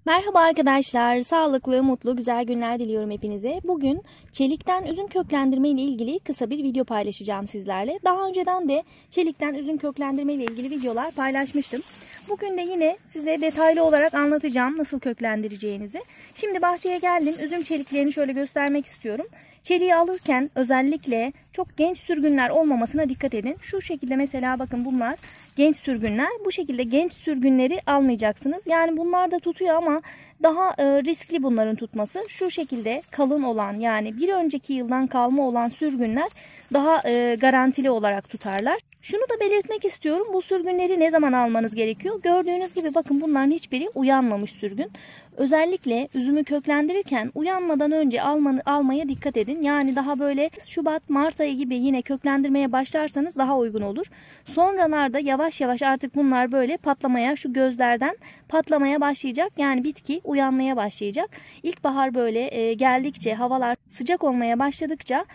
Merhaba arkadaşlar, sağlıklı, mutlu, güzel günler diliyorum hepinize. Bugün çelikten üzüm köklendirme ile ilgili kısa bir video paylaşacağım sizlerle. Daha önceden de çelikten üzüm köklendirme ile ilgili videolar paylaşmıştım. Bugün de yine size detaylı olarak anlatacağım nasıl köklendireceğinizi. Şimdi bahçeye geldim, üzüm çeliklerini şöyle göstermek istiyorum. Çeliği alırken özellikle çok genç sürgünler olmamasına dikkat edin. Şu şekilde mesela bakın bunlar genç sürgünler. Bu şekilde genç sürgünleri almayacaksınız. Yani bunlar da tutuyor ama daha riskli bunların tutması. Şu şekilde kalın olan, yani bir önceki yıldan kalma olan sürgünler daha garantili olarak tutarlar. Şunu da belirtmek istiyorum. Bu sürgünleri ne zaman almanız gerekiyor? Gördüğünüz gibi bakın bunların hiçbiri uyanmamış sürgün. Özellikle üzümü köklendirirken uyanmadan önce almaya dikkat edin. Yani daha böyle Şubat, Mart ayı gibi yine köklendirmeye başlarsanız daha uygun olur. Sonralarda yavaş yavaş artık bunlar böyle patlamaya, şu gözlerden patlamaya başlayacak. Yani bitki uyanmaya başlayacak. İlkbahar böyle geldikçe, havalar sıcak olmaya başladıkça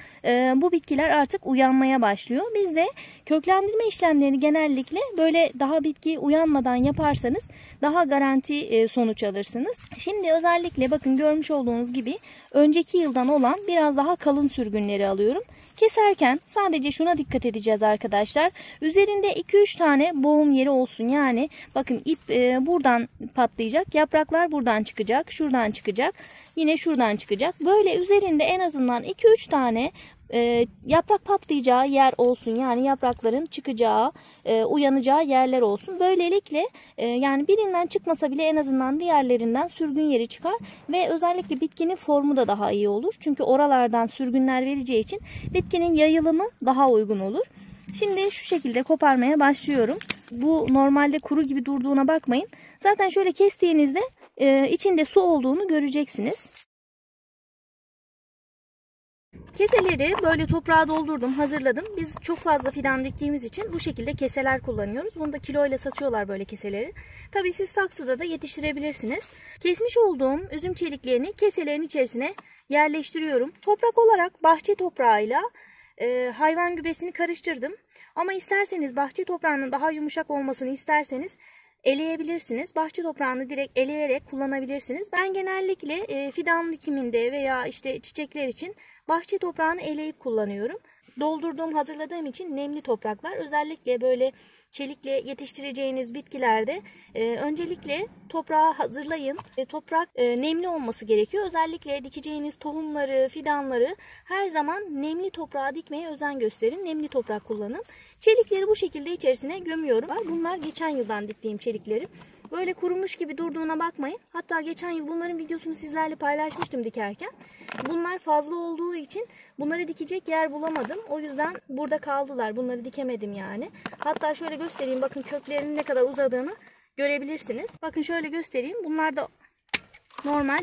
bu bitkiler artık uyanmaya başlıyor. Biz de köklendirme işlemlerini genellikle böyle daha bitki uyanmadan yaparsanız daha garanti sonuç alırsınız. Şimdi özellikle bakın görmüş olduğunuz gibi önceki yıldan olan biraz daha kalın sürgünleri alıyorum. Keserken sadece şuna dikkat edeceğiz arkadaşlar. Üzerinde 2-3 tane boğum yeri olsun. Yani bakın ip buradan patlayacak. Yapraklar buradan çıkacak. Şuradan çıkacak. Yine şuradan çıkacak. Böyle üzerinde en azından 2-3 tane yaprak patlayacağı yer olsun. Yani yaprakların çıkacağı, uyanacağı yerler olsun. Böylelikle yani birinden çıkmasa bile en azından diğerlerinden sürgün yeri çıkar. Ve özellikle bitkinin formu da daha iyi olur. Çünkü oralardan sürgünler vereceği için bitkinin yayılımı daha uygun olur. Şimdi şu şekilde koparmaya başlıyorum. Bu normalde kuru gibi durduğuna bakmayın. Zaten şöyle kestiğinizde içinde su olduğunu göreceksiniz. Keseleri böyle toprağa doldurdum, hazırladım. Biz çok fazla fidan diktiğimiz için bu şekilde keseler kullanıyoruz. Bunu da kiloyla satıyorlar böyle keseleri. Tabii siz saksıda da yetiştirebilirsiniz. Kesmiş olduğum üzüm çeliklerini keselerin içerisine yerleştiriyorum. Toprak olarak bahçe toprağıyla hayvan gübresini karıştırdım. Ama isterseniz bahçe toprağının daha yumuşak olmasını isterseniz eleyebilirsiniz. Bahçe toprağını direkt eleyerek kullanabilirsiniz. Ben genellikle fidan dikiminde veya işte çiçekler için bahçe toprağını eleyip kullanıyorum. Doldurduğum, hazırladığım için nemli topraklar. Özellikle böyle çelikle yetiştireceğiniz bitkilerde öncelikle toprağı hazırlayın. Toprak nemli olması gerekiyor. Özellikle dikeceğiniz tohumları, fidanları her zaman nemli toprağa dikmeye özen gösterin. Nemli toprak kullanın. Çelikleri bu şekilde içerisine gömüyorum. Bunlar geçen yıldan diktiğim çeliklerim. Böyle kurumuş gibi durduğuna bakmayın. Hatta geçen yıl bunların videosunu sizlerle paylaşmıştım dikerken. Bunlar fazla olduğu için bunları dikecek yer bulamadım. O yüzden burada kaldılar. Bunları dikemedim yani. Hatta şöyle göstereyim. Bakın köklerinin ne kadar uzadığını görebilirsiniz. Bakın şöyle göstereyim. Bunlar da normal,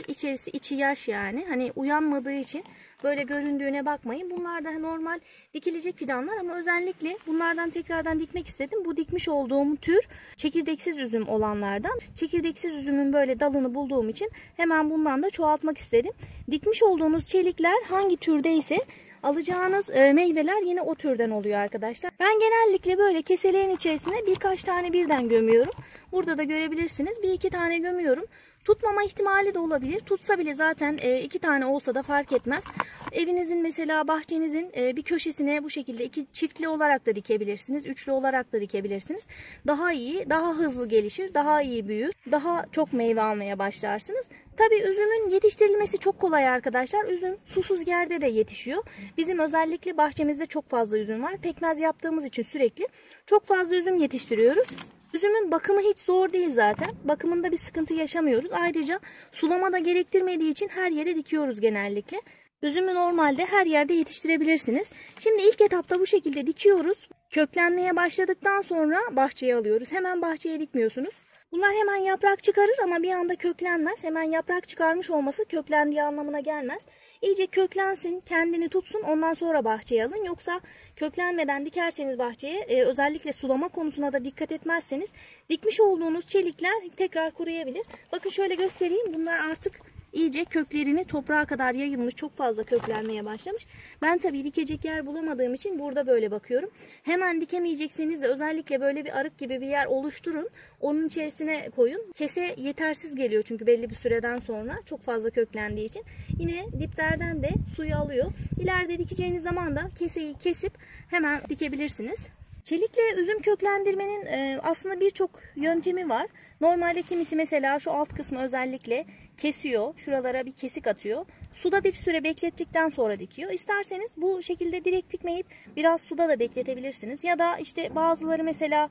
içi yaş yani. Hani uyanmadığı için böyle göründüğüne bakmayın. Bunlar da normal dikilecek fidanlar ama özellikle bunlardan tekrardan dikmek istedim. Bu dikmiş olduğum tür çekirdeksiz üzüm olanlardan. Çekirdeksiz üzümün böyle dalını bulduğum için hemen bundan da çoğaltmak istedim. Dikmiş olduğunuz çelikler hangi türdeyse alacağınız meyveler yine o türden oluyor arkadaşlar. Ben genellikle böyle keselerin içerisine birkaç tane birden gömüyorum. Burada da görebilirsiniz. 1-2 tane gömüyorum. Tutmama ihtimali de olabilir. Tutsa bile zaten 2 tane olsa da fark etmez. Evinizin mesela bahçenizin bir köşesine bu şekilde çiftli olarak da dikebilirsiniz. Üçlü olarak da dikebilirsiniz. Daha iyi, daha hızlı gelişir, daha iyi büyür. Daha çok meyve almaya başlarsınız. Tabii üzümün yetiştirilmesi çok kolay arkadaşlar. Üzüm susuz yerde de yetişiyor. Bizim özellikle bahçemizde çok fazla üzüm var. Pekmez yaptığımız için sürekli çok fazla üzüm yetiştiriyoruz. Üzümün bakımı hiç zor değil zaten. Bakımında bir sıkıntı yaşamıyoruz. Ayrıca sulama da gerektirmediği için her yere dikiyoruz genellikle. Üzümü normalde her yerde yetiştirebilirsiniz. Şimdi ilk etapta bu şekilde dikiyoruz. Köklenmeye başladıktan sonra bahçeye alıyoruz. Hemen bahçeye dikmiyorsunuz. Bunlar hemen yaprak çıkarır ama bir anda köklenmez. Hemen yaprak çıkarmış olması köklendiği anlamına gelmez. İyice köklensin, kendini tutsun, ondan sonra bahçeye alın. Yoksa köklenmeden dikerseniz bahçeye, özellikle sulama konusuna da dikkat etmezseniz dikmiş olduğunuz çelikler tekrar kuruyabilir. Bakın şöyle göstereyim. Bunlar artık iyice köklerini toprağa kadar yayılmış, çok fazla köklenmeye başlamış. Ben tabii dikecek yer bulamadığım için burada böyle bakıyorum. Hemen dikemeyecekseniz de özellikle böyle bir arık gibi bir yer oluşturun. Onun içerisine koyun. Kese yetersiz geliyor çünkü belli bir süreden sonra çok fazla köklendiği için. Yine diplerden de suyu alıyor. İleride dikeceğiniz zaman da keseyi kesip hemen dikebilirsiniz. Çelikle üzüm köklendirmenin aslında birçok yöntemi var. Normalde kimisi mesela şu alt kısmı özellikle kesiyor. Şuralara bir kesik atıyor. Suda bir süre beklettikten sonra dikiyor. İsterseniz bu şekilde direkt dikmeyip biraz suda da bekletebilirsiniz. Ya da işte bazıları mesela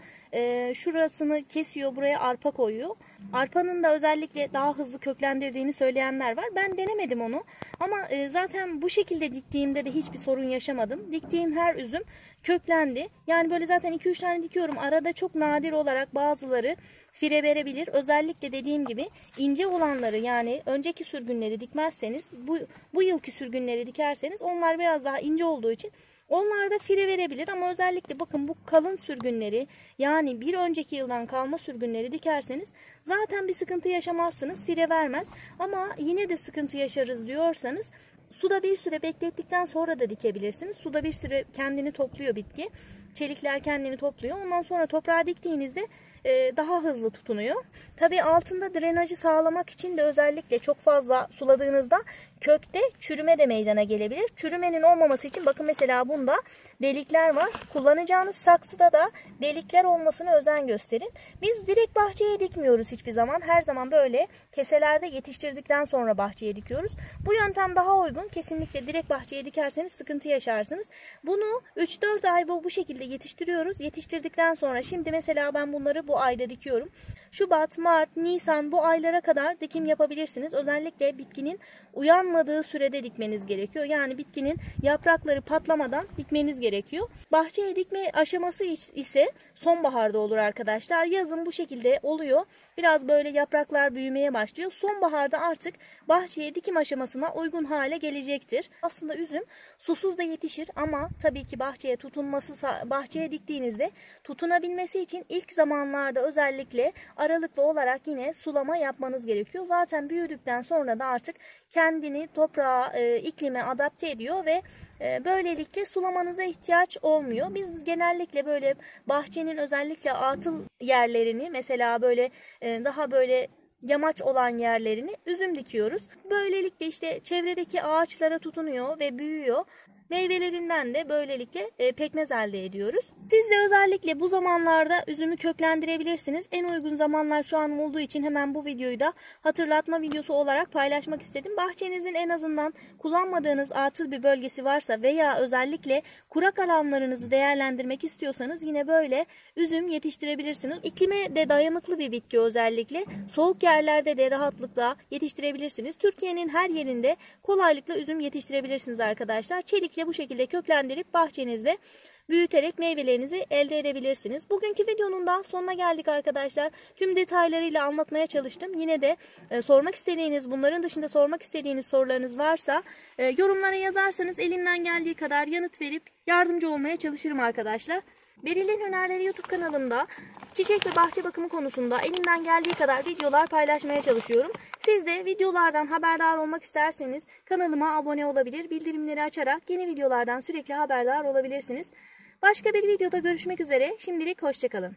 şurasını kesiyor, buraya arpa koyuyor. Arpanın da özellikle daha hızlı köklendirdiğini söyleyenler var. Ben denemedim onu. Ama zaten bu şekilde diktiğimde de hiçbir sorun yaşamadım. Diktiğim her üzüm köklendi. Yani böyle zaten 2-3 tane dikiyorum. Arada çok nadir olarak bazıları fire verebilir. Özellikle dediğim gibi ince olanları, yani önceki sürgünleri dikmezseniz, bu yılki sürgünleri dikerseniz onlar biraz daha ince olduğu için onlar da fire verebilir. Ama özellikle bakın bu kalın sürgünleri, yani bir önceki yıldan kalma sürgünleri dikerseniz zaten bir sıkıntı yaşamazsınız. Fire vermez. Ama yine de sıkıntı yaşarız diyorsanız suda bir süre beklettikten sonra da dikebilirsiniz. Suda bir süre kendini topluyor bitki. Çelikler kendini topluyor. Ondan sonra toprağa diktiğinizde daha hızlı tutunuyor. Tabii altında drenajı sağlamak için de özellikle çok fazla suladığınızda kökte çürüme de meydana gelebilir. Çürümenin olmaması için bakın mesela bunda delikler var. Kullanacağınız saksıda da delikler olmasına özen gösterin. Biz direkt bahçeye dikmiyoruz hiçbir zaman. Her zaman böyle keselerde yetiştirdikten sonra bahçeye dikiyoruz. Bu yöntem daha uygun. Kesinlikle direkt bahçeye dikerseniz sıkıntı yaşarsınız. Bunu 3-4 ay bu şekilde yetiştiriyoruz. Yetiştirdikten sonra şimdi mesela ben bunları bu ayda dikiyorum. Şubat, Mart, Nisan bu aylara kadar dikim yapabilirsiniz. Özellikle bitkinin uyanmadığı sürede dikmeniz gerekiyor. Yani bitkinin yaprakları patlamadan dikmeniz gerekiyor. Bahçeye dikme aşaması ise sonbaharda olur arkadaşlar. Yazın bu şekilde oluyor. Biraz böyle yapraklar büyümeye başlıyor. Sonbaharda artık bahçeye dikim aşamasına uygun hale gelecektir. Aslında üzüm susuz da yetişir ama tabii ki bahçeye diktiğinizde tutunabilmesi için ilk zamanlarda özellikle aralıklı olarak yine sulama yapmanız gerekiyor. Zaten büyüdükten sonra da artık kendini toprağa, iklime adapte ediyor ve böylelikle sulamanıza ihtiyaç olmuyor. Biz genellikle böyle bahçenin özellikle atıl yerlerini, mesela böyle daha böyle yamaç olan yerlerini üzüm dikiyoruz. Böylelikle işte çevredeki ağaçlara tutunuyor ve büyüyor. Meyvelerinden de böylelikle pekmez elde ediyoruz. Siz de özellikle bu zamanlarda üzümü köklendirebilirsiniz. En uygun zamanlar şu an olduğu için hemen bu videoyu da hatırlatma videosu olarak paylaşmak istedim. Bahçenizin en azından kullanmadığınız atıl bir bölgesi varsa veya özellikle kurak alanlarınızı değerlendirmek istiyorsanız yine böyle üzüm yetiştirebilirsiniz. İklime de dayanıklı bir bitki özellikle. Soğuk yerlerde de rahatlıkla yetiştirebilirsiniz. Türkiye'nin her yerinde kolaylıkla üzüm yetiştirebilirsiniz arkadaşlar. Çelikle bu şekilde köklendirip bahçenizde büyüterek meyvelerinizi elde edebilirsiniz. Bugünkü videonun da sonuna geldik arkadaşlar. Tüm detaylarıyla anlatmaya çalıştım. Yine de sormak istediğiniz, bunların dışında sormak istediğiniz sorularınız varsa yorumlara yazarsanız elimden geldiği kadar yanıt verip yardımcı olmaya çalışırım arkadaşlar. Beril'in Hünerleri YouTube kanalımda çiçek ve bahçe bakımı konusunda elimden geldiği kadar videolar paylaşmaya çalışıyorum. Siz de videolardan haberdar olmak isterseniz kanalıma abone olabilir, bildirimleri açarak yeni videolardan sürekli haberdar olabilirsiniz. Başka bir videoda görüşmek üzere. Şimdilik hoşça kalın.